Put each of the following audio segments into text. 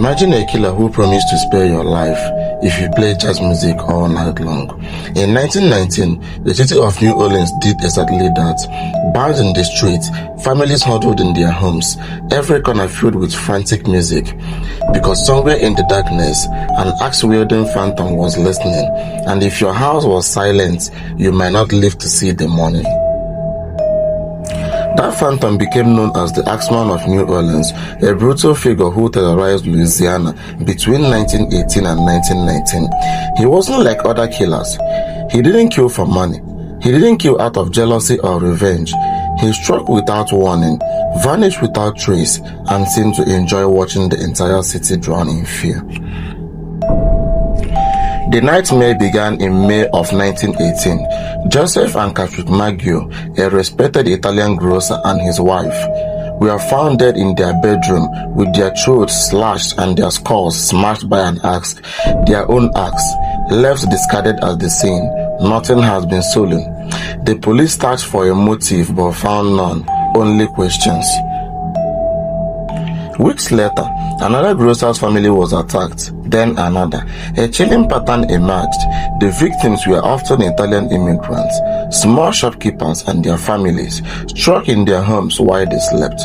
Imagine a killer who promised to spare your life if you play jazz music all night long. In 1919, the city of New Orleans did exactly that. Bars in the streets, families huddled in their homes, every corner filled with frantic music. Because somewhere in the darkness, an axe-wielding phantom was listening, and if your house was silent, you might not live to see the morning. That phantom became known as the Axeman of New Orleans, a brutal figure who terrorized Louisiana between 1918 and 1919. He wasn't like other killers. He didn't kill for money. He didn't kill out of jealousy or revenge. He struck without warning, vanished without trace, and seemed to enjoy watching the entire city drown in fear. The nightmare began in May of 1918. Joseph and Catherine Maggio, a respected Italian grocer, and his wife, were found dead in their bedroom with their throats slashed and their skulls smashed by an axe, their own axe, left discarded at the scene. Nothing has been stolen. The police searched for a motive but found none, only questions. Weeks later, another grocer's family was attacked, then another. A chilling pattern emerged. The victims were often Italian immigrants, small shopkeepers and their families, struck in their homes while they slept.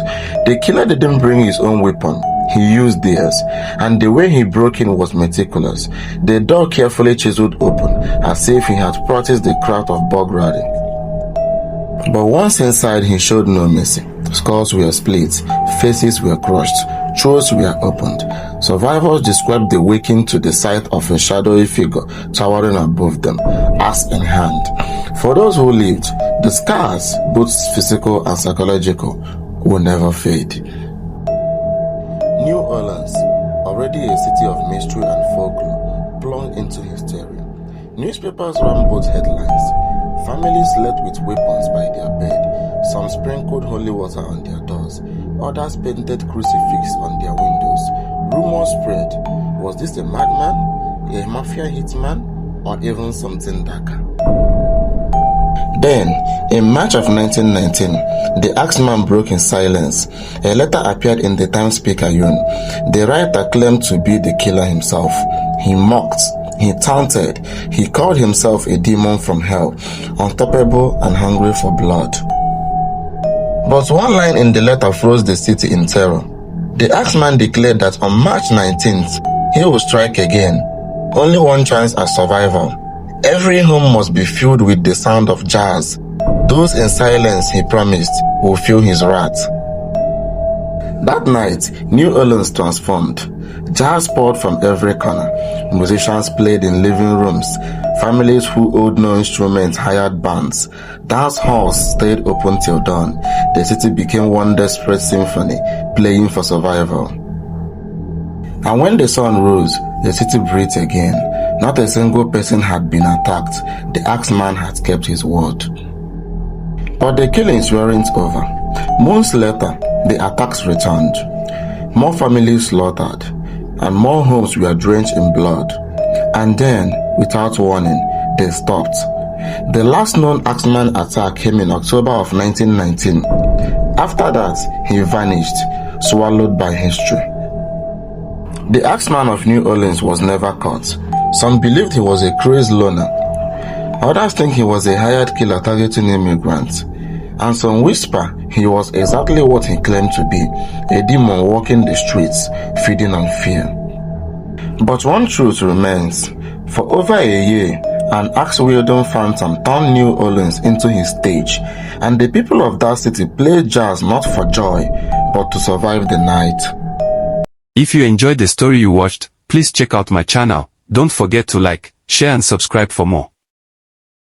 The killer didn't bring his own weapon. He used theirs, and the way he broke in was meticulous. The door carefully chiseled open, as if he had practiced the craft of bug riding. But once inside, he showed no mercy. Skulls were split, faces were crushed, throats were opened. Survivors described the waking to the sight of a shadowy figure towering above them, axe in hand. For those who lived, the scars, both physical and psychological, will never fade. New Orleans, already a city of mystery and folklore, plunged into hysteria. Newspapers ran both headlines. Families slept with weapons by their bed. Some sprinkled holy water on their doors. Others painted crucifixes on their windows. Rumors spread. Was this a madman, a mafia hitman, or even something darker? Then, in March of 1919, the Axeman broke in silence. A letter appeared in the Times-Picayune. The writer claimed to be the killer himself. He mocked. He taunted. He called himself a demon from hell, unstoppable and hungry for blood. But one line in the letter froze the city in terror. The Axeman declared that on March 19th, he will strike again. Only one chance at survival. Every home must be filled with the sound of jazz. Those in silence, he promised, will feel his wrath. That night, New Orleans transformed. Jazz poured from every corner. Musicians played in living rooms. Families who owned no instruments hired bands. Dance halls stayed open till dawn. The city became one desperate symphony, playing for survival. And when the sun rose, the city breathed again. Not a single person had been attacked. The Axeman had kept his word. But the killings weren't over. Months later, the attacks returned. More families slaughtered, and more homes were drenched in blood. And then, without warning, they stopped. The last known Axeman attack came in October of 1919. After that, he vanished, swallowed by history. The Axeman of New Orleans was never caught. Some believed he was a crazed loner. Others think he was a hired killer targeting immigrants. And some whisper he was exactly what he claimed to be, a demon walking the streets, feeding on fear. But one truth remains. For over a year, an axe-wielding phantom turned New Orleans into his stage, and the people of that city played jazz not for joy, but to survive the night. If you enjoyed the story you watched, please check out my channel. Don't forget to like, share and subscribe for more.